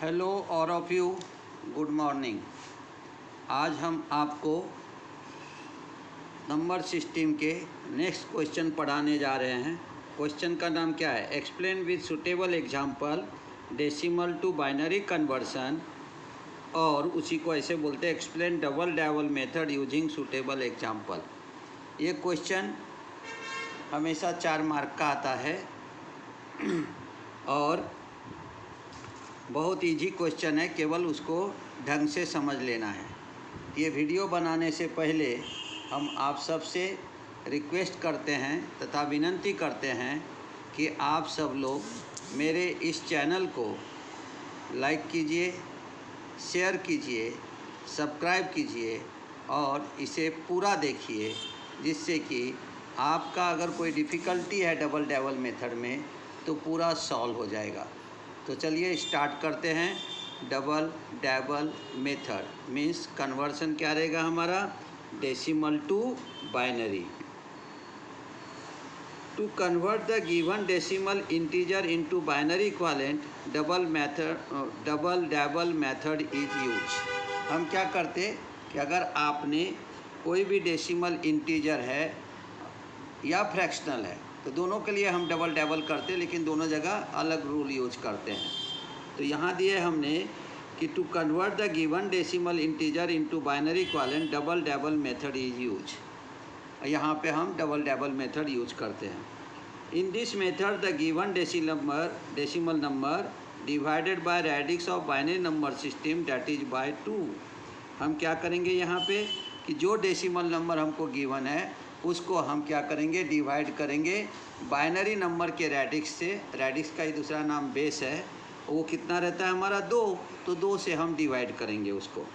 Hello all of you, good morning. आज हम आपको नंबर सिस्टम के नेक्स्ट क्वेश्चन पढ़ाने जा रहे हैं। क्वेश्चन का नाम क्या है? Explain with suitable example decimal to binary conversion, और उसी को ऐसे बोलते हैं explain double dabble method using suitable example. ये क्वेश्चन हमेशा 4 मार्क का आता है और बहुत इजी क्वेश्चन है, केवल उसको ढंग से समझ लेना है। ये वीडियो बनाने से पहले हम आप सबसे रिक्वेस्ट करते हैं तथा विनंती करते हैं कि आप सब लोग मेरे इस चैनल को लाइक कीजिए, शेयर कीजिए, सब्सक्राइब कीजिए और इसे पूरा देखिए, जिससे कि आपका अगर कोई डिफ़िकल्टी है डबल डेवल मेथड में तो पूरा सॉल्व हो जाएगा। तो चलिए स्टार्ट करते हैं। Double dabble method means conversion क्या रहेगा हमारा? Decimal to binary. To convert the given decimal integer into binary equivalent double dabble method is use. हम क्या करते कि अगर आपने कोई भी डेसिमल इंटीजर है या फ्रैक्शनल है तो दोनों के लिए हम डबल डेवल करते, लेकिन दोनों जगह अलग रूल यूज करते हैं। तो यहाँ दिए हमने कि to convert the given decimal integer into binary equivalent double dabble method is use. यहाँ पे हम डबल डेवल मेथड यूज करते हैं। In this method the given decimal number divided by radix of binary number system that is by 2। हम क्या करेंगे यहाँ पे कि जो डेसिमल नंबर हमको गिवन है उसको हम क्या करेंगे? डिवाइड करेंगे बाइनरी नंबर के रेडिक्स से। रेडिक्स का ही दूसरा नाम बेस है। वो कितना रहता है हमारा? 2। तो 2 से हम डिवाइड करेंगे उसको।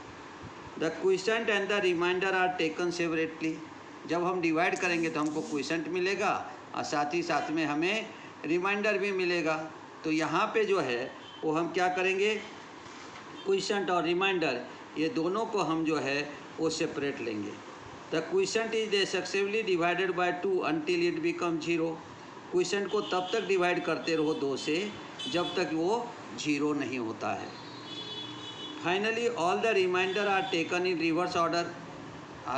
The quotient and the remainder are taken separately. जब हम डिवाइड करेंगे तो हमको क्वोटिएंट मिलेगा और साथ ही साथ में हमें रिमाइंडर भी मिलेगा। तो यहाँ पे जो है वो हम क्या करेंगे? क्वोटिएंट और रिमाइंडर ये दोनों को हम जो है वो सेपरेट लेंगे। The quotient is successfully divided by 2 until it become 0। Quotient को तब तक डिवाइड करते रहो 2 से जब तक वो 0 नहीं होता है। Finally all the remainder are taken in reverse order.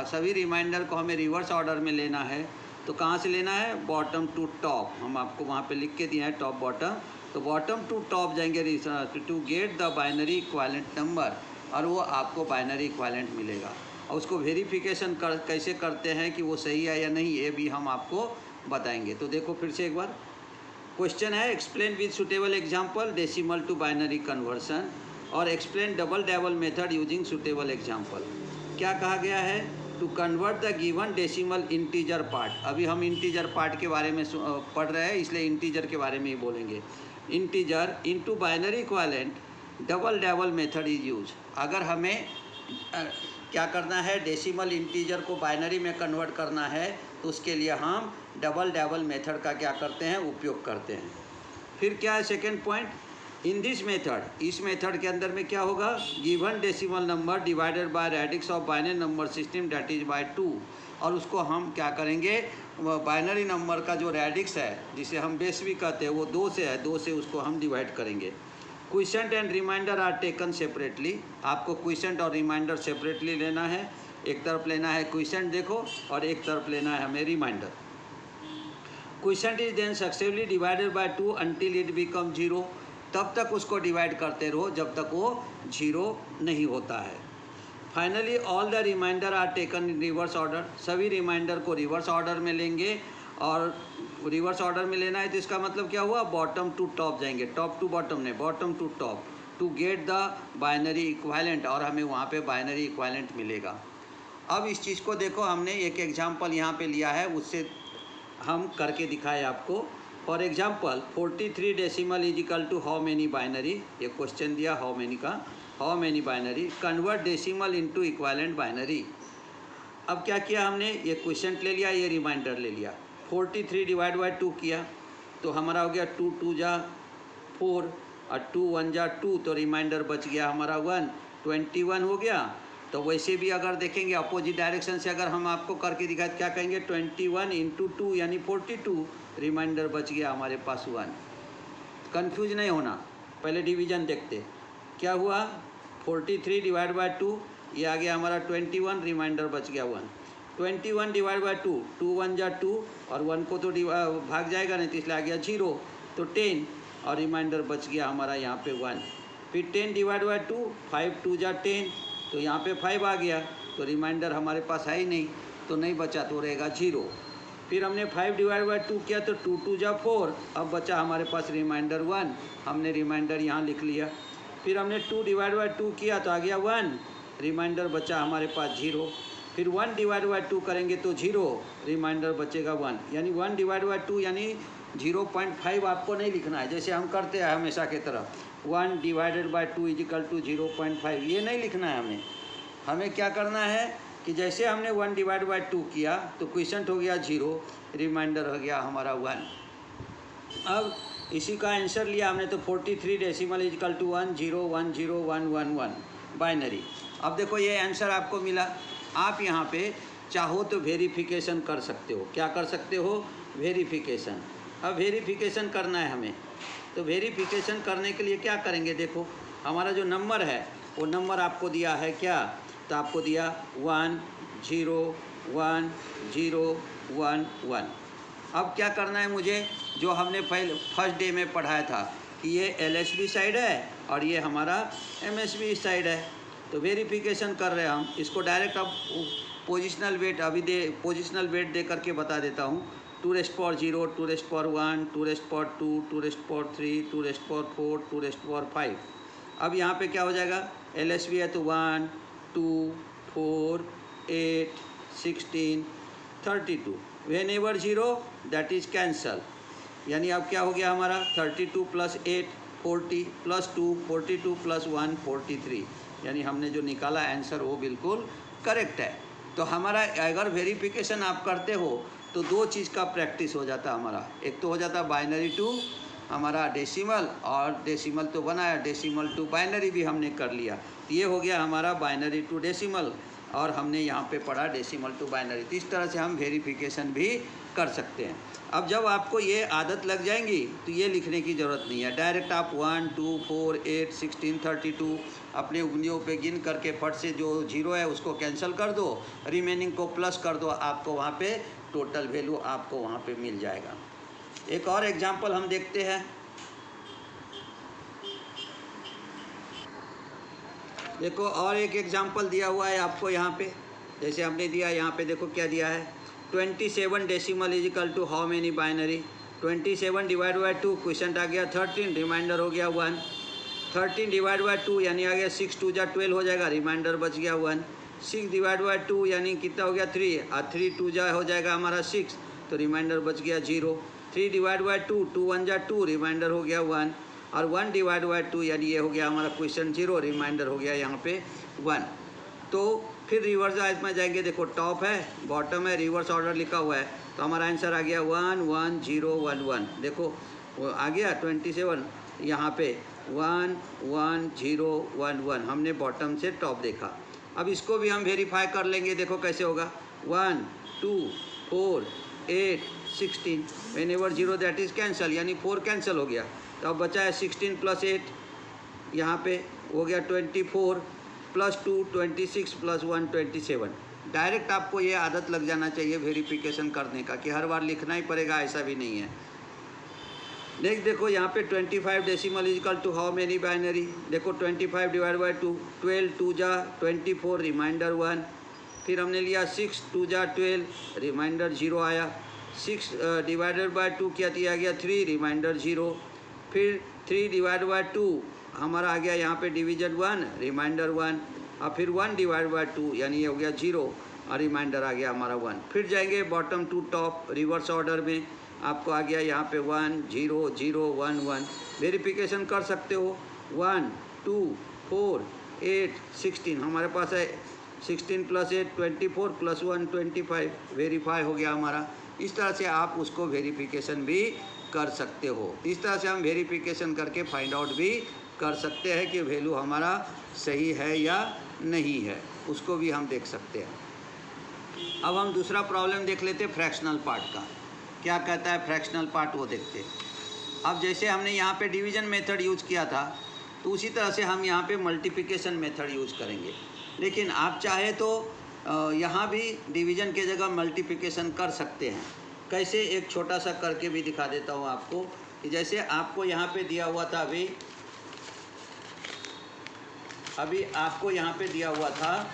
सभी रिमाइंडर को हमें रिवर्स ऑर्डर में लेना है। तो कहाँ से लेना है? Bottom to top. हम आपको वहाँ पे लिख के दिए हैं टॉप बॉटम। तो बॉटम टू टॉप जाएंगे to get the binary equivalent number, और वो आपको बाइनरी इक्विवेलेंट मिलेगा। और उसको वेरिफिकेशन कैसे करते हैं कि वो सही है या नहीं, ये भी हम आपको बताएंगे। तो देखो फिर से एक बार क्वेश्चन है, explain with suitable example decimal to binary conversion और explain double dabble method using suitable example. क्या कहा गया है? To convert the given decimal integer part. अभी हम इंटीजर पार्ट के बारे में पढ़ रहे हैं, इसलिए इंटीजर के बारे में ही बोलेंगे। Integer into binary equivalent double dabble method is use. अगर हमें क्या करना है? डेसिमल इंटीजर को बाइनरी में कन्वर्ट करना है तो उसके लिए हम डबल डेवल मेथड का क्या करते हैं? उपयोग करते हैं। फिर क्या है second point? In this method, इस मेथड के अंदर में क्या होगा? Given decimal number divided by radix of binary number system that is by 2। और उसको हम क्या करेंगे? बाइनरी नंबर का जो रेडिक्स है, जिसे हम बेस भी कहते हैं, वो 2 से है, 2 से उसको हम डिवाइड करेंगे। Quotient and remainder are taken separately. आपको क्वोटिएंट और रिमाइंडर सेपरेटली लेना है। एक तरफ लेना है क्वोटिएंट देखो, और एक तरफ लेना है हमें remainder. Quotient is then successfully divided by 2 until it become 0। तब तक उसको डिवाइड करते रहो जब तक वो 0 नहीं होता है। Finally all the remainder are taken in reverse order. सभी रिमाइंडर को रिवर्स ऑर्डर में लेंगे, और रिवर्स ऑर्डर में लेना है तो इसका मतलब क्या हुआ? बॉटम टू टॉप जाएंगे, टॉप टू बॉटम नहीं, bottom to top, to get the binary equivalent, और हमें वहाँ पे बाइनरी इक्विवेलेंट मिलेगा। अब इस चीज़ को देखो, हमने एक एग्जांपल यहाँ पे लिया है, उससे हम करके दिखाए आपको। For example 43 decimal is equal to how many binary. ये क्वेश्चन दिया हाउ मेनी का, how many binary convert decimal into equivalent binary. अब क्या किया हमने? ये क्वोटिएंट ले लिया, ये रिमाइंडर ले लिया। 43 डिवाइड बाई 2 किया तो हमारा हो गया 2 2 जा 4 और 2 1 जा 2, तो रिमाइंडर बच गया हमारा 1, 21 हो गया। तो वैसे भी अगर देखेंगे अपोजिट डायरेक्शन से, अगर हम आपको करके दिखाए तो क्या कहेंगे? 21 इंटू 2 यानी 42, रिमाइंडर बच गया हमारे पास 1। कंफ्यूज नहीं होना, पहले डिवीजन देखते। क्या हुआ 43 डिवाइड बाय 2, ये आ गया हमारा 21, रिमाइंडर बच गया 1। 21 डिवाइड बाय 2, 2 1 जा 2 और 1 को तो भाग जाएगा नहीं, तो इसलिए आ गया 0, तो 10 और रिमाइंडर बच गया हमारा यहाँ पे 1। फिर 10 डिवाइड बाय 2, 5 2 जा 10, तो यहाँ पे 5 आ गया, तो रिमाइंडर हमारे पास है ही नहीं, तो नहीं बचा, तो रहेगा 0। फिर हमने 5 डिवाइड बाय 2 किया तो 2 2 जा 4, अब बचा हमारे पास रिमाइंडर 1, हमने रिमाइंडर यहाँ लिख लिया। फिर हमने 2 डिवाइड बाय 2 किया तो आ गया 1, रिमाइंडर बचा हमारे पास 0। फिर 1 डिवाइड बाय 2 करेंगे तो 0, रिमाइंडर बचेगा 1, यानी 1 डिवाइड बाय 2 यानी 0.5 आपको नहीं लिखना है जैसे हम करते हैं हमेशा की तरह, 1 डिवाइडेड बाय 2 इजिकल टू 0.5, ये नहीं लिखना है हमें क्या करना है कि जैसे हमने 1 डिवाइड बाय 2 किया तो क्वेश्चन हो गया 0, रिमाइंडर हो गया हमारा 1। अब इसी का आंसर लिया हमने तो 43 डेसिमल इजिकल टू 1010111 बाइनरी। अब देखो ये आंसर आपको मिला। आप यहाँ पे चाहो तो वेरिफिकेशन कर सकते हो। क्या कर सकते हो? वेरिफिकेशन। अब वेरिफिकेशन करना है हमें, तो वेरिफिकेशन करने के लिए क्या करेंगे, देखो हमारा जो नंबर है वो नंबर आपको दिया है क्या, तो आपको दिया 1 0 1 0 1 1। अब क्या करना है मुझे, जो हमने पहले फर्स्ट डे में पढ़ाया था कि ये LSB साइड है और ये हमारा MSB साइड है, तो वेरिफिकेशन कर रहे हैं हम इसको डायरेक्ट। अब पोजिशनल वेट पोजिशनल वेट दे करके बता देता हूँ। 2 rest power 0, 2 rest power 1, 2 rest power 2, 2 rest power 3, 2 rest power 4, 2 rest power 5। अब यहाँ पे क्या हो जाएगा, LSB है तो 1 2 4 8 16 32, when ever 0 that is cancel, यानी अब क्या हो गया हमारा 32 + 8 40 + 2 42 + 1 43, यानी हमने जो निकाला आंसर वो बिल्कुल करेक्ट है। तो हमारा अगर वेरिफिकेशन आप करते हो तो दो चीज़ का प्रैक्टिस हो जाता हमारा, एक तो हो जाता बाइनरी टू हमारा डेसिमल, और डेसिमल तो बनाया, डेसिमल टू बाइनरी भी हमने कर लिया। ये हो गया हमारा बाइनरी टू डेसिमल, और हमने यहाँ पे पढ़ा डेसिमल टू बाइनरी। तो इस तरह से हम वेरिफिकेशन भी कर सकते हैं। अब जब आपको ये आदत लग जाएंगी तो ये लिखने की ज़रूरत नहीं है, डायरेक्ट आप 1 2 4 8 16 32 अपने उंगलियों पे गिन करके फट से जो 0 है उसको कैंसिल कर दो, रिमेनिंग को प्लस कर दो, आपको वहाँ पे टोटल वैल्यू आपको वहाँ पे मिल जाएगा। एक और एग्जांपल हम देखते हैं। देखो और एक एग्जांपल दिया हुआ है आपको यहाँ पे, जैसे हमने दिया यहाँ पे, देखो क्या दिया है, 27 decimal is equal to how many binary. 27 divide by 2, quotient आ गया 13, रिमाइंडर हो गया 1। 13 डिवाइड बाय 2 यानी आ गया 6 2 जा 12 हो जाएगा, रिमाइंडर बच गया 1। 6 डिवाइड बाय 2 यानी कितना हो गया 3, और 3 2 जा हो जाएगा हमारा 6, तो रिमाइंडर बच गया 0। 3 डिवाइड बाय 2, 2 1 जा 2, रिमाइंडर हो गया 1, और 1 डिवाइड बाय 2 यानी ये हो गया हमारा क्वेश्चन 0, रिमाइंडर हो गया यहाँ पे 1। तो फिर रिवर्स में जाएंगे, देखो टॉप है बॉटम है, रिवर्स ऑर्डर लिखा हुआ है, तो हमारा आंसर आ गया 1 1 0 1 1। देखो वो आ गया 27, यहाँ पे 1 1 0 1 1, हमने बॉटम से टॉप देखा। अब इसको भी हम वेरीफाई कर लेंगे, देखो कैसे होगा, 1 2 4 8 16, when ever 0 that is cancel, यानी 4 कैंसिल हो गया, तो अब बचा है 16 + 8, यहाँ पे हो गया 24 + 2 26 + 1 27। डायरेक्ट आपको ये आदत लग जाना चाहिए वेरिफिकेशन करने का कि हर बार लिखना ही पड़ेगा, ऐसा भी नहीं है। नेक्स्ट देखो यहाँ पे 25 decimal is equal to how many binary. देखो 25 डिवाइड बाय 2, 12 2 जा 24, रिमाइंडर 1। फिर हमने लिया 6 2 जा 12, रिमाइंडर 0 आया। 6 डिवाइडेड बाय 2 किया तो आ गया 3, रिमाइंडर 0। फिर 3 डिवाइड बाय 2 हमारा आ गया यहाँ पे डिवीजन 1, रिमाइंडर 1, और फिर 1 डिवाइड बाय 2 यानी ये हो गया 0, और रिमाइंडर आ गया हमारा 1। फिर जाएंगे bottom to top reverse order में, आपको आ गया यहाँ पे 1 0 0 1 1। वेरिफिकेशन कर सकते हो, 1 2 4 8 16, हमारे पास है 16 + 8 24 + 1 25, वेरीफाई हो गया हमारा। इस तरह से आप उसको वेरिफिकेशन भी कर सकते हो। इस तरह से हम वेरिफिकेशन करके फाइंड आउट भी कर सकते हैं कि वैल्यू हमारा सही है या नहीं है, उसको भी हम देख सकते हैं। अब हम दूसरा प्रॉब्लम देख लेते हैं फ्रैक्शनल पार्ट का, क्या कहता है फ्रैक्शनल पार्ट वो देखते हैं। अब जैसे हमने यहाँ पे डिवीजन मेथड यूज किया था, तो उसी तरह से हम यहाँ पे मल्टीप्लिकेशन मेथड यूज़ करेंगे। लेकिन आप चाहे तो यहाँ भी डिवीज़न के जगह मल्टीप्लिकेशन कर सकते हैं। कैसे, एक छोटा सा करके भी दिखा देता हूँ आपको कि जैसे आपको यहाँ पे दिया हुआ था, अभी आपको यहाँ पे दिया हुआ था,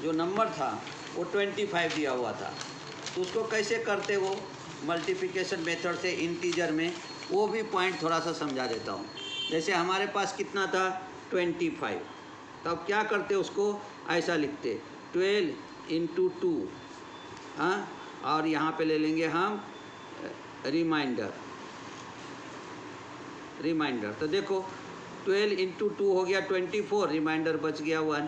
जो नंबर था वो 25 दिया हुआ था, तो उसको कैसे करते हो मल्टीप्लिकेशन मेथड से इंटीजर में, वो भी पॉइंट थोड़ा सा समझा देता हूँ। जैसे हमारे पास कितना था 25, तब क्या करते उसको ऐसा लिखते 12 × 2, हाँ, और यहाँ पे ले लेंगे हम रिमाइंडर। तो देखो 12 × 2 हो गया 24, रिमाइंडर बच गया 1।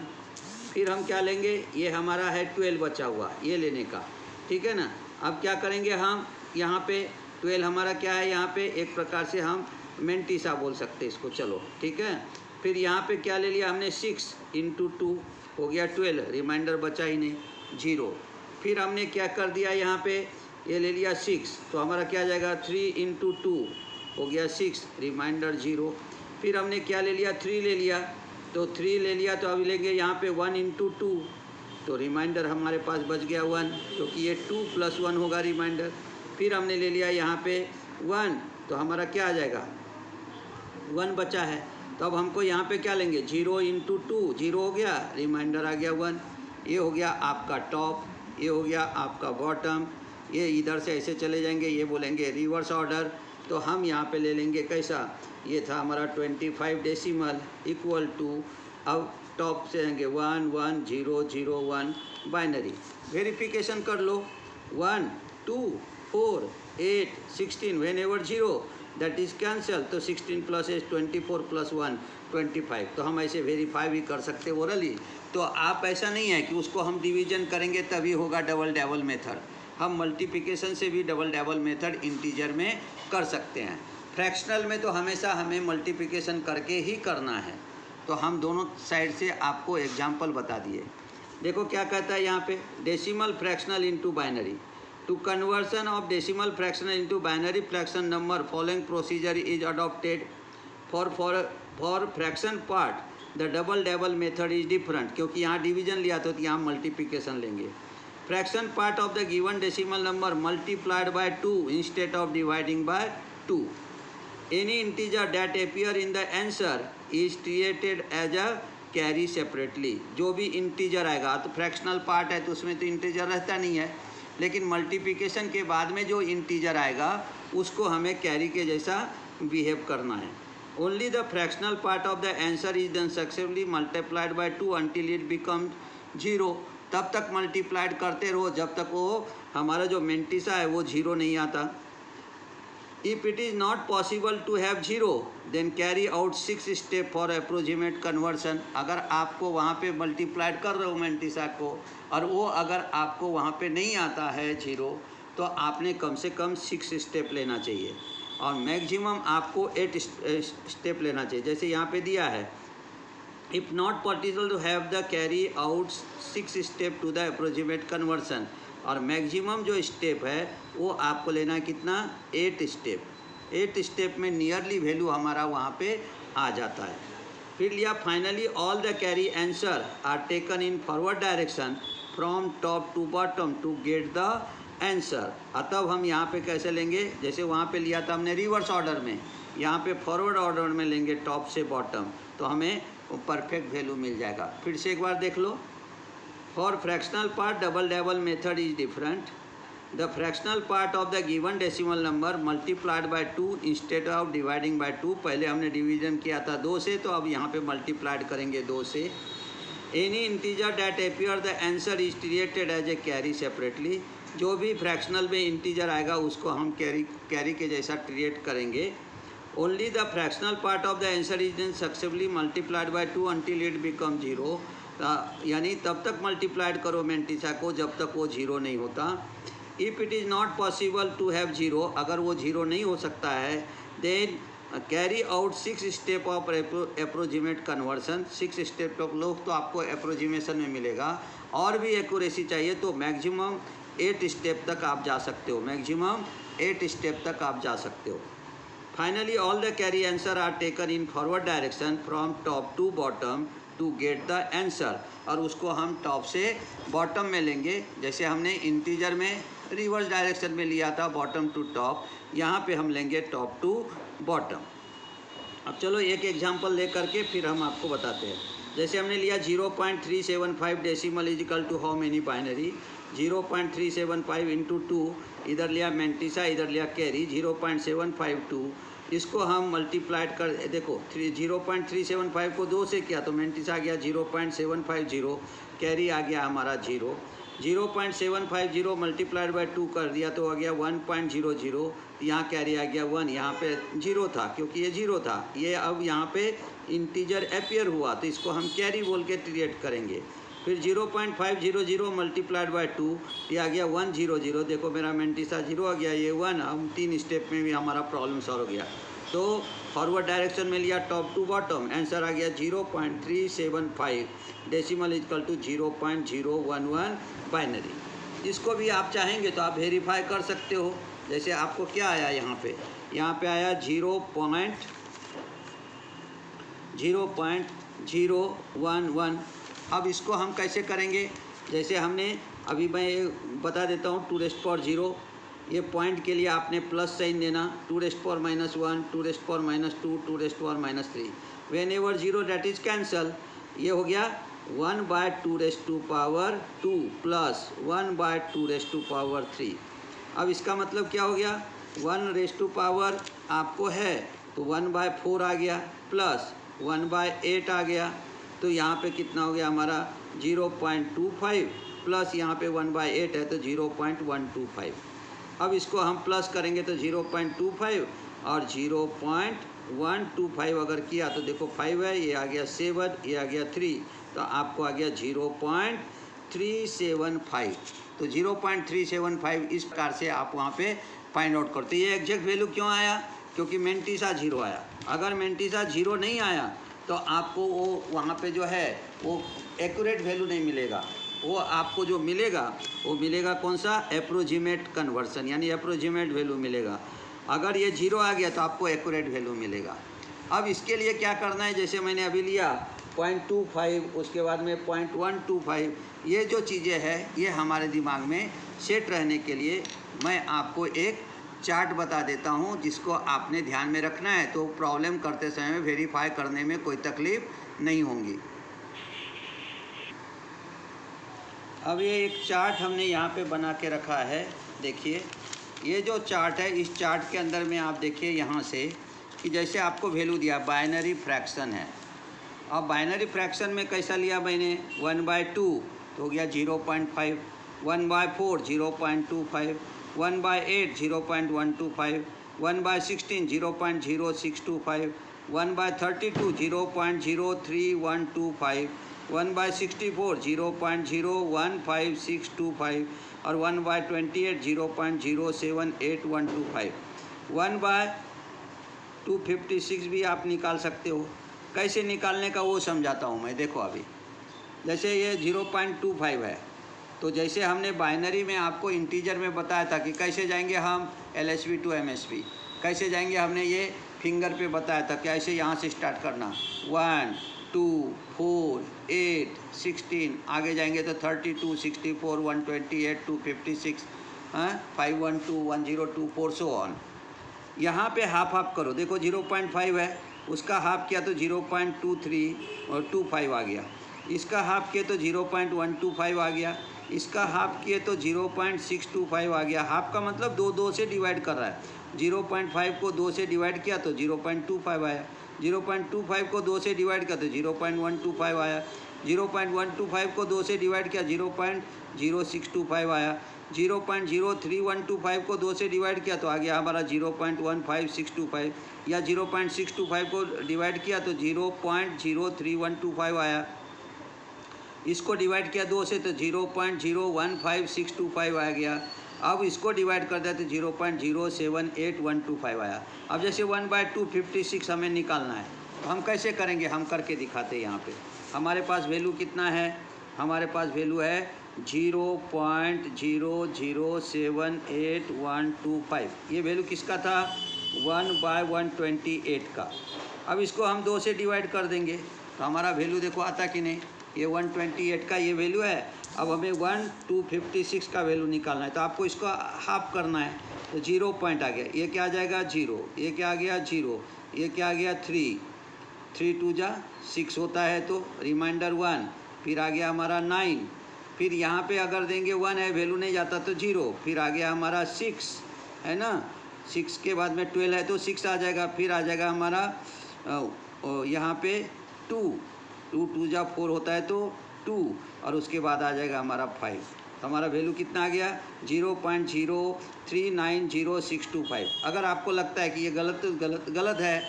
फिर हम क्या लेंगे, ये हमारा है 12 बचा हुआ, ये लेने का, ठीक है ना। अब क्या करेंगे हम, यहाँ पे 12 हमारा क्या है, यहाँ पे एक प्रकार से हम मेंटिसा बोल सकते हैं इसको, चलो ठीक है। फिर यहाँ पे क्या ले लिया हमने 6 × 2 हो गया 12, रिमाइंडर बचा ही नहीं 0। फिर हमने क्या कर दिया, यहाँ पे ये ले लिया 6, तो हमारा क्या आ जाएगा 3 × 2 हो गया 6, रिमाइंडर 0। फिर हमने क्या ले लिया 3 ले लिया, तो 3 ले लिया, तो अब लेंगे यहाँ पे 1 × 2, तो रिमाइंडर हमारे पास बच गया 1, क्योंकि ये 2 + 1 होगा रिमाइंडर। फिर हमने ले लिया यहाँ पे 1, तो हमारा क्या आ जाएगा 1 बचा है, तो अब हमको यहाँ पे क्या लेंगे 0 × 2, 0 हो गया, रिमाइंडर आ गया 1। ये हो गया आपका टॉप, ये हो गया आपका बॉटम, ये इधर से ऐसे चले जाएंगे, ये बोलेंगे रिवर्स ऑर्डर। तो हम यहाँ पे ले लेंगे कैसा, ये था हमारा 25 डेसिमल इक्वल टू, अब टॉप से आएंगे 1 1 0 0 1, बाइनरी वेरिफिकेशन कर लो 1 2 4 8 16, when ever 0 that is cancel, तो 16 + 8 24 + 1 25। तो हम ऐसे वेरीफाई भी कर सकते ओरली। तो आप ऐसा नहीं है कि उसको हम डिवीजन करेंगे तभी होगा डबल डैबल मेथड, हम मल्टीप्लिकेशन से भी डबल डैबल मेथड इंटीजर में कर सकते हैं। फ्रैक्शनल में तो हमेशा हमें मल्टीप्लिकेशन करके ही करना है। तो हम दोनों साइड से आपको एग्जाम्पल बता दिए। देखो क्या कहता है यहाँ पे, decimal fractional into binary. To conversion of decimal fractional into binary fraction number following procedure is adopted for fraction part the double dabble method is different, क्योंकि यहाँ डिवीजन लिया तो यहाँ मल्टीप्लिकेशन लेंगे। Fraction part of the given decimal number multiplied by 2 instead of dividing by 2। Any integer that appear in the answer is treated as a carry separately। जो भी integer आएगा, तो फ्रैक्शनल पार्ट है तो उसमें तो इंटीजर रहता नहीं है, लेकिन मल्टीप्लिकेशन के बाद में जो इंटीजर आएगा उसको हमें कैरी के जैसा बिहेव करना है। Only the fractional part of the answer is then successfully multiplied by 2 until it becomes 0। तब तक मल्टीप्लाइड करते रहो जब तक वो हमारा जो मेंटिसा है वो 0 नहीं आता। If it is not possible to have 0, then carry out 6 step for approximate conversion। अगर आपको वहाँ पे मल्टीप्लाइड कर रहे हो मेंटिसा को और वो अगर आपको वहाँ पे नहीं आता है 0, तो आपने कम से कम 6 स्टेप लेना चाहिए और मैक्सिमम आपको 8 स्टेप लेना चाहिए। जैसे यहाँ पे दिया है, if not possible to have the carry out 6 step to the approximate conversion, और मैक्सिमम जो स्टेप है वो आपको लेना है कितना 8 स्टेप। 8 स्टेप में नियरली वैल्यू हमारा वहाँ पे आ जाता है। फिर लिया finally all the carry answer are taken in forward direction from top to bottom to get the answer. तब हम यहाँ पे कैसे लेंगे, जैसे वहाँ पे लिया था हमने रिवर्स ऑर्डर में, यहाँ पे फॉरवर्ड ऑर्डर में लेंगे टॉप से बॉटम, तो हमें परफेक्ट वैल्यू मिल जाएगा। फिर से एक बार देख लो, for fractional part double dabble method is different. The fractional part of the given decimal number multiplied by 2 instead of dividing by 2। पहले हमने डिवीजन किया था 2 से, तो अब यहाँ पे मल्टीप्लाइड करेंगे 2 से। Any integer that appear the answer is treated as a carry separately. जो भी फ्रैक्शनल में इंटीजर आएगा उसको हम कैरी के जैसा ट्रीट करेंगे। Only the fractional part of the answer is then successfully multiplied by 2 until it becomes 0। यानी तब तक मल्टीप्लाइड करो मेंटिसा को जब तक वो 0 नहीं होता। If it is not possible to have 0, अगर वो 0 नहीं हो सकता है, then carry out 6 step of approximate conversion. 6 step of लोग तो आपको अप्रोक्सीमेशन में मिलेगा, और भी एक्यूरेसी चाहिए तो मैक्सिमम 8 स्टेप तक आप जा सकते हो, मैक्सिमम 8 स्टेप तक आप जा सकते हो। Finally all the carry answer are taken in forward direction from top to bottom to get the answer, और उसको हम टॉप से बॉटम में लेंगे। जैसे हमने इंटीजर में रिवर्स डायरेक्शन में लिया था बॉटम टू टॉप, यहाँ पे हम लेंगे टॉप टू बॉटम। अब चलो एक एग्जांपल ले करके फिर हम आपको बताते हैं। जैसे हमने लिया 0.375 decimal is equal to how many binary, 0.375 into 2, इधर लिया मेंटिसा इधर लिया कैरी 0.752, इसको हम मल्टीप्लाइड कर देखो 0.375 को 2 से किया तो मेंटिसा आ गया 0.750, कैरी आ गया हमारा 0, 0.750 मल्टीप्लाइड बाय 2 कर दिया तो आ गया 1.00, यहाँ कैरी आ गया 1, यहाँ पे 0 था क्योंकि ये 0 था, ये अब यहाँ पे इंटीजर अपीयर हुआ तो इसको हम कैरी बोल के ट्रीट करेंगे। फिर 0.500 मल्टीप्लाइड बाय 2, ये आ गया 100, देखो मेरा मेंटिसा 0 आ गया, ये 1, हम 3 स्टेप में भी हमारा प्रॉब्लम सॉल्व हो गया। तो फॉरवर्ड डायरेक्शन में लिया टॉप टू बॉटम, आंसर आ गया 0.375 डेसिमल इक्वल टू 0.011 बाइनरी। इसको भी आप चाहेंगे तो आप वेरीफाई कर सकते हो। जैसे आपको क्या आया यहाँ पे आया 0.011। अब इसको हम कैसे करेंगे, जैसे हमने अभी मैं बता देता हूँ 2⁻0, ये पॉइंट के लिए आपने प्लस साइन देना, 2⁻−1, 2⁻−2, 2⁻3, when ever 0 that is cancel, ये हो गया 1/2⁻2 प्लस 1/2⁻3। अब इसका मतलब क्या हो गया, 1 आपको है तो 1/4 आ गया प्लस 1/8 आ गया, तो यहाँ पे कितना हो गया हमारा 0.25 प्लस यहाँ पे 1/8 है तो 0.125। अब इसको हम प्लस करेंगे तो 0.25 और 0.125 अगर किया तो देखो 5 है, ये आ गया 7, ये आ गया 3, तो आपको आ गया 0.375। तो 0.375 इस प्रकार से आप वहाँ पे फाइंड आउट करते। ये एग्जैक्ट वैल्यू क्यों आया, क्योंकि मेंटिसा 0 आया। अगर मेंटिसा 0 नहीं आया तो आपको वो वहाँ पे जो है वो एक्यूरेट वैल्यू नहीं मिलेगा, वो आपको जो मिलेगा वो मिलेगा कौन सा, अप्रोक्सीमेट कन्वर्सन, यानी अप्रोक्सीमेट वैल्यू मिलेगा। अगर ये 0 आ गया तो आपको एक्यूरेट वैल्यू मिलेगा। अब इसके लिए क्या करना है, जैसे मैंने अभी लिया 0.25, उसके बाद में 0.125, ये जो चीज़ें हैं ये हमारे दिमाग में सेट रहने के लिए मैं आपको एक चार्ट बता देता हूँ जिसको आपने ध्यान में रखना है, तो प्रॉब्लम करते समय वेरीफाई करने में कोई तकलीफ नहीं होगी। अब ये एक चार्ट हमने यहाँ पे बना के रखा है, देखिए ये जो चार्ट है, इस चार्ट के अंदर में आप देखिए यहाँ से कि जैसे आपको वैल्यू दिया बाइनरी फ्रैक्शन है। अब बाइनरी फ्रैक्शन में कैसा लिया मैंने, 1/2 तो हो गया 0.5, 1/4 0.25, 1/8 0.125, 1/16 0.0625, 1/32 0.03125, 1/64 0.015625 और 1/28 0.078125, 1/256 भी आप निकाल सकते हो। कैसे निकालने का वो समझाता हूँ मैं। देखो अभी जैसे ये 0.25 है, तो जैसे हमने बाइनरी में आपको इंटीजर में बताया था कि कैसे जाएंगे हम LSB टू MSB, कैसे जाएंगे हमने ये फिंगर पे बताया था, कैसे यहाँ से स्टार्ट करना, 1 2 4 8 16, आगे जाएंगे तो 32 64 128 256 512 102 4 सो ऑन। यहाँ पे हाफ हाफ करो, देखो 0.5 है, उसका हाफ किया तो 0.23 और 25 आ गया, इसका हाफ किए तो 0.125 आ गया, इसका हाफ किए तो 0.625 आ गया। हाफ का मतलब 2 से डिवाइड कर रहा है, 0.5 को 2 से डिवाइड किया तो 0.25 आया, 0.25 को 2 से डिवाइड किया तो 0.125 आया, 0.125 को 2 से डिवाइड किया 0.0625 आया, 0.03125 को 2 से डिवाइड किया तो आ गया हमारा 0.15625, या 0.625 को डिवाइड किया तो 0.03125 आया, इसको डिवाइड किया 2 से तो 0.015625 आ गया। अब इसको डिवाइड कर दिया तो 0.078125 आया। अब जैसे 1/256 हमें निकालना है, तो हम कैसे करेंगे, हम करके दिखाते हैं। यहाँ पे हमारे पास वैल्यू कितना है, हमारे पास वैल्यू है 0.007825। ये वैल्यू किसका था, 1/128 का। अब इसको हम 2 से डिवाइड कर देंगे तो हमारा वैल्यू देखो आता कि नहीं। ये 128 का ये वैल्यू है। अब हमें 1256 का वैल्यू निकालना है तो आपको इसको हाफ करना है। तो 0 पॉइंट आ गया, ये क्या आ जाएगा 0, ये क्या आ गया 0, ये क्या आ गया 3, 3 2 जा 6 होता है तो रिमाइंडर 1, फिर आ गया हमारा 9, फिर यहाँ पे अगर देंगे 1 है वैल्यू नहीं जाता तो 0, फिर आ गया हमारा 6 है ना, 6 के बाद में 12 है तो 6 आ जाएगा, फिर आ जाएगा हमारा यहाँ पे 2, 2 2 जा 4 होता है तो 2, और उसके बाद आ जाएगा हमारा 5। तो हमारा वैल्यू कितना आ गया 0.039065। अगर आपको लगता है कि ये गलत है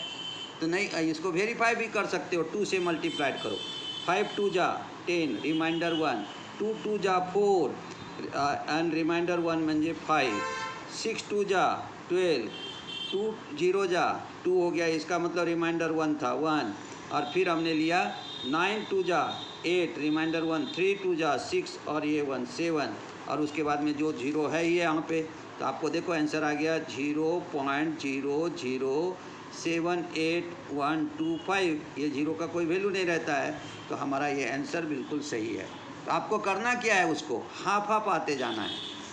तो नहीं, इसको वेरीफाई भी कर सकते हो। 2 से मल्टीप्लाइड करो, 5 2 जा 10 रिमाइंडर 1, 2 2 जा 4 एंड रिमाइंडर 1 म्हणजे 5, 6 2 जा 12, 2 0 जा 2 हो गया, इसका मतलब रिमाइंडर 1 था 1, और फिर हमने लिया 9 2 जा 8 रिमाइंडर 1, 3 2 जा 6 और ये 1 7, और उसके बाद में जो 0 है ये यहाँ पे, तो आपको देखो आंसर आ गया 0.0078125। ये 0 का कोई वैल्यू नहीं रहता है, तो हमारा ये आंसर बिल्कुल सही है। तो आपको करना क्या है, उसको हाफ हाफ आते जाना है।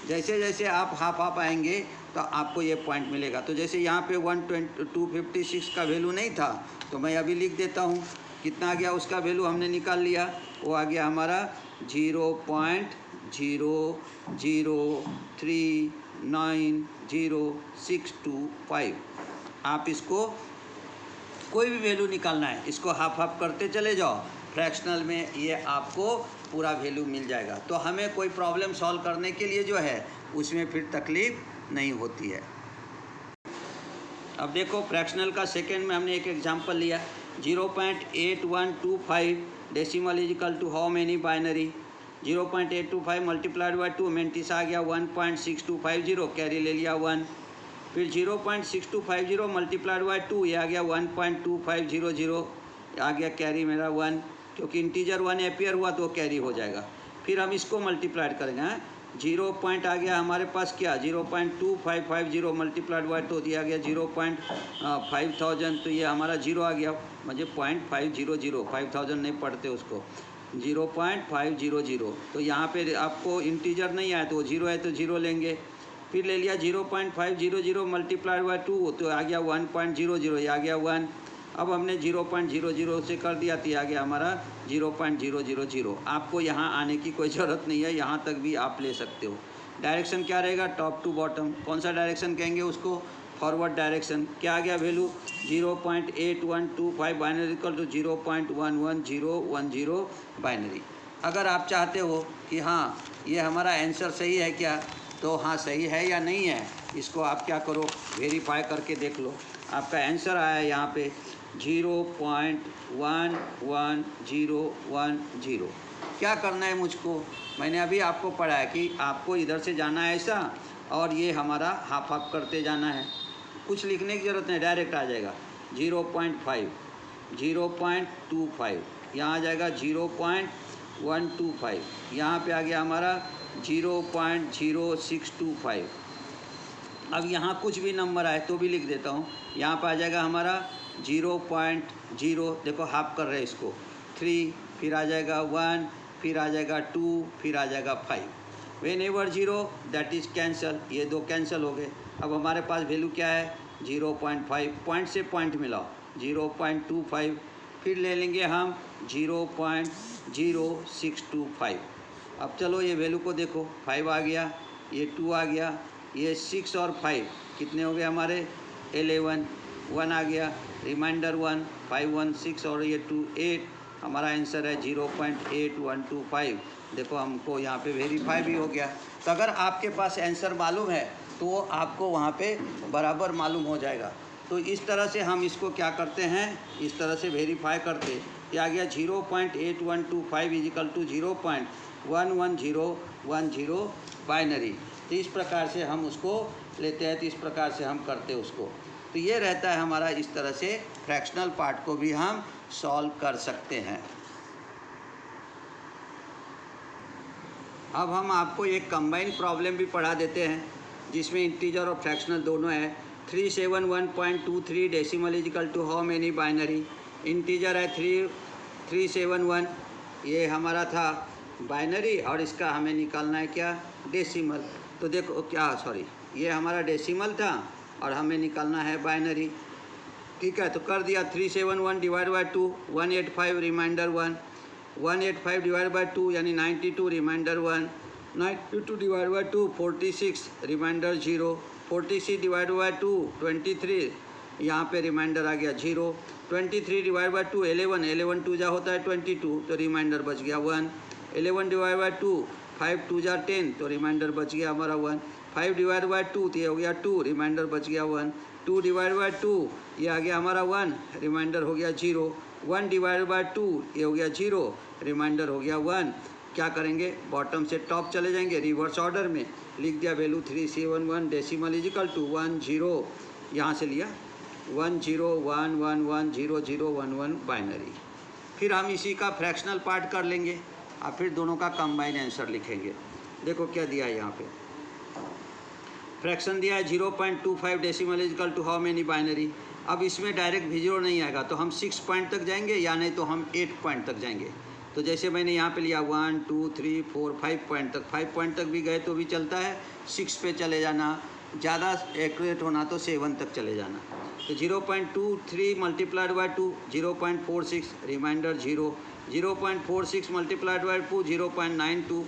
जैसे जैसे आप हाफ हाफ आएंगे तो आपको ये पॉइंट मिलेगा। तो जैसे यहाँ पे 256 का वैल्यू नहीं था तो मैं अभी लिख देता हूँ कितना आ गया, उसका वैल्यू हमने निकाल लिया, वो आ गया हमारा 0.003900625। आप इसको कोई भी वैल्यू निकालना है, इसको हाफ हाफ करते चले जाओ, फ्रैक्शनल में ये आपको पूरा वैल्यू मिल जाएगा। तो हमें कोई प्रॉब्लम सॉल्व करने के लिए जो है उसमें फिर तकलीफ नहीं होती है। अब देखो फ्रैक्शनल का सेकेंड में हमने एक एग्जांपल लिया, 0.8125 decimal is equal to how many binary. 0.825 multiplied by 2 मेंटिस आ गया 1.6250, कैरी ले लिया 1। फिर 0.6250 मल्टीप्लाइड बाई 2 ये आ गया 1.2500, आ गया कैरी मेरा 1, क्योंकि इंटीजर 1 एपियर हुआ तो कैरी हो जाएगा। फिर हम इसको मल्टीप्लाइड करेंगे, 0 पॉइंट आ गया हमारे पास क्या 0.2550 मल्टीप्लाइड बाई 2, ये आ गया 0.5000, तो ये हमारा 0 आ गया, मुझे 0.500, 5000 नहीं पढ़ते उसको, 0.500। तो यहाँ पे आपको इंटीजर नहीं आया तो 0 है तो 0 लेंगे। फिर ले लिया 0.500 मल्टीप्लाइड बाई 2, तो आ गया 1.00, ये आ गया 1। अब हमने 0.00 से कर दिया तो आ गया हमारा 0.000। आपको यहाँ आने की कोई ज़रूरत नहीं है, यहाँ तक भी आप ले सकते हो। डायरेक्शन क्या रहेगा, टॉप टू बॉटम। कौन सा डायरेक्शन कहेंगे उसको, फॉरवर्ड डायरेक्शन। क्या आ गया value 0.8125 binary equal to 0.11010 binary. अगर आप चाहते हो कि हाँ ये हमारा आंसर सही है क्या, तो हाँ सही है या नहीं है, इसको आप क्या करो वेरीफाई करके देख लो। आपका आंसर आया यहाँ पे 0.11010। क्या करना है मुझको, मैंने अभी आपको पढ़ाया कि आपको इधर से जाना है ऐसा, और ये हमारा हाफ हाफ करते जाना है, कुछ लिखने की ज़रूरत नहीं, डायरेक्ट आ जाएगा 0.5, 0.25, यहाँ आ जाएगा 0.125, यहाँ पे आ गया हमारा 0.0625। अब यहाँ कुछ भी नंबर आए तो भी लिख देता हूँ, यहाँ पर आ जाएगा हमारा 0.0, देखो हाफ कर रहे हैं इसको, 3, फिर आ जाएगा 1, फिर आ जाएगा 2, फिर आ जाएगा 5। When ever 0 that is cancel, ये 2 कैंसिल हो गए। अब हमारे पास वैल्यू क्या है 0.5, पॉइंट से पॉइंट मिलाओ 0.25, फिर ले लेंगे हम 0.0625। अब चलो ये वैल्यू को देखो, 5 आ गया, ये 2 आ गया, ये 6 और 5 कितने हो गए हमारे 11, 1 आ गया, रिमाइंडर 1, 5 1 6 और ये 2 8। हमारा आंसर है 0.8125। देखो हमको यहाँ पे वेरीफाई भी हो गया। तो अगर आपके पास आंसर मालूम है तो आपको वहाँ पे बराबर मालूम हो जाएगा। तो इस तरह से हम इसको क्या करते हैं, इस तरह से वेरीफाई करते। ये आ गया 0.8125 इज इक्वल टू 0.11010 बाइनरी। तो इस प्रकार से हम उसको लेते हैं, तो इस प्रकार से हम करते हैं उसको। तो ये रहता है हमारा, इस तरह से फ्रैक्शनल पार्ट को भी हम सॉल्व कर सकते हैं। अब हम आपको एक कंबाइन प्रॉब्लम भी पढ़ा देते हैं। जिसमें इंटीजर और फ्रैक्शनल दोनों है। 371.23 decimal is equal to how many binary. Integer है 371, ये हमारा था बाइनरी और इसका हमें निकालना है क्या, डेसिमल। तो देखो क्या, सॉरी, ये हमारा डेसिमल था और हमें निकालना है बाइनरी। ठीक है, तो कर दिया। 371 divide by 2 185 remainder 1, 185 divide by 2 यानी 92 remainder 1, 92 divide by 2 46 remainder 0, 46 divide by 2 23, यहाँ पे रिमाइंडर आ गया 0, 23 डिवाइड बाई 2 11, 11 2 जा होता है 22, तो रिमाइंडर बच गया 1, 11 डिवाइड बाई 2 5 2 जा 10, तो रिमाइंडर बच गया हमारा 1, 5 डिवाइड बाई 2 तो ये हो गया 2, रिमाइंडर बच गया 1, 2 डिवाइड बाई 2 ये आ गया हमारा 1, रिमाइंडर हो गया 0, 1 डिवाइड बाई 2 ये हो गया 0, रिमाइंडर हो गया 1। क्या करेंगे, बॉटम से टॉप चले जाएंगे, रिवर्स ऑर्डर में लिख दिया value 371 decimal is equal to 10, यहाँ से लिया 10111001 बाइनरी। फिर हम इसी का फ्रैक्शनल पार्ट कर लेंगे और फिर दोनों का कंबाइन आंसर लिखेंगे। देखो क्या दिया है यहाँ पे, फ्रैक्शन दिया है 0.25 decimal is equal to how many binary. अब इसमें डायरेक्ट भी 0 नहीं आएगा, तो हम 6 पॉइंट तक जाएंगे या नहीं तो हम 8 पॉइंट तक जाएंगे। तो जैसे मैंने यहाँ पे लिया 1 2 3 4 5 पॉइंट तक, 5 पॉइंट तक भी गए तो भी चलता है, 6 पे चले जाना, ज़्यादा एक्यूरेट होना तो 7 तक चले जाना। तो 0.23 multiplied by 2 0.46, remainder 0, 0.46 multiplied by 2 0.92,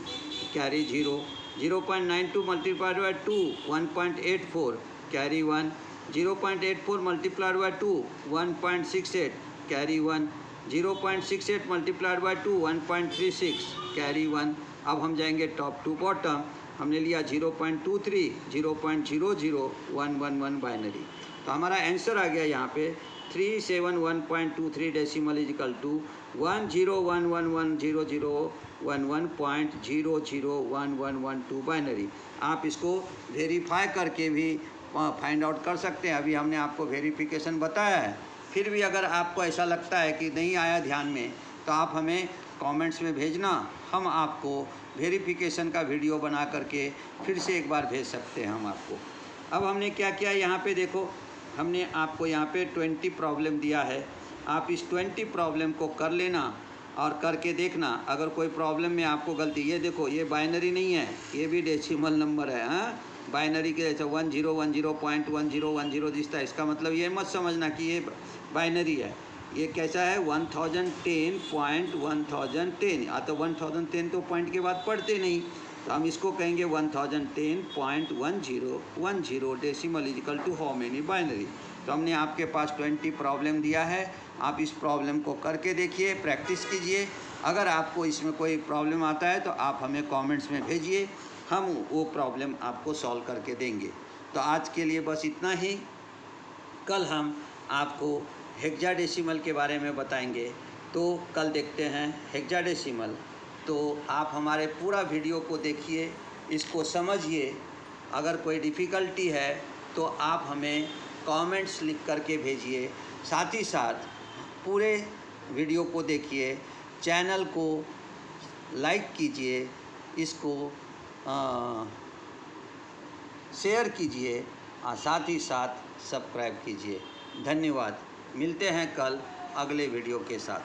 carry 0, 0.92 multiplied by 2 1.84, carry 1, 0.84 multiplied by 2 1.68, carry 1, 0.68 multiplied by 2 1.36, carry 1। अब हम जाएंगे टॉप टू बॉटम, हमने लिया 0.23 0.00111 बाइनरी। तो हमारा आंसर आ गया यहाँ पे 371.23 decimal is equal to 10110011.0011112 binary. आप इसको वेरीफाई करके भी फाइंड आउट कर सकते हैं। अभी हमने आपको वेरिफिकेशन बताया है, फिर भी अगर आपको ऐसा लगता है कि नहीं आया ध्यान में तो आप हमें कमेंट्स में भेजना, हम आपको वेरिफिकेशन का वीडियो बना करके फिर से एक बार भेज सकते हैं हम आपको। अब हमने क्या किया यहाँ पे देखो, हमने आपको यहाँ पे 20 प्रॉब्लम दिया है, आप इस 20 प्रॉब्लम को कर लेना और करके देखना। अगर कोई प्रॉब्लम में आपको गलती, ये देखो ये बाइनरी नहीं है, ये भी डेसिमल नंबर है, हाँ बाइनरी के जैसे 1010.1010 दिखता है, इसका मतलब ये मत समझना कि ये बाइनरी है। ये कैसा है 1010.1010, या तो 1010 तो पॉइंट के बाद पढ़ते नहीं, तो हम इसको कहेंगे 1010.1010 decimal is equal to how many binary. तो हमने आपके पास 20 प्रॉब्लम दिया है, आप इस प्रॉब्लम को करके देखिए, प्रैक्टिस कीजिए। अगर आपको इसमें कोई प्रॉब्लम आता है तो आप हमें कमेंट्स में भेजिए, हम वो प्रॉब्लम आपको सॉल्व करके देंगे। तो आज के लिए बस इतना ही, कल हम आपको हेक्साडेसिमल के बारे में बताएंगे। तो कल देखते हैं हेक्साडेसिमल। तो आप हमारे पूरा वीडियो को देखिए, इसको समझिए। अगर कोई डिफ़िकल्टी है तो आप हमें कमेंट्स लिख करके भेजिए। साथ ही साथ पूरे वीडियो को देखिए, चैनल को लाइक कीजिए, इसको शेयर कीजिए और साथ ही साथ सब्सक्राइब कीजिए। धन्यवाद। मिलते हैं कल अगले वीडियो के साथ।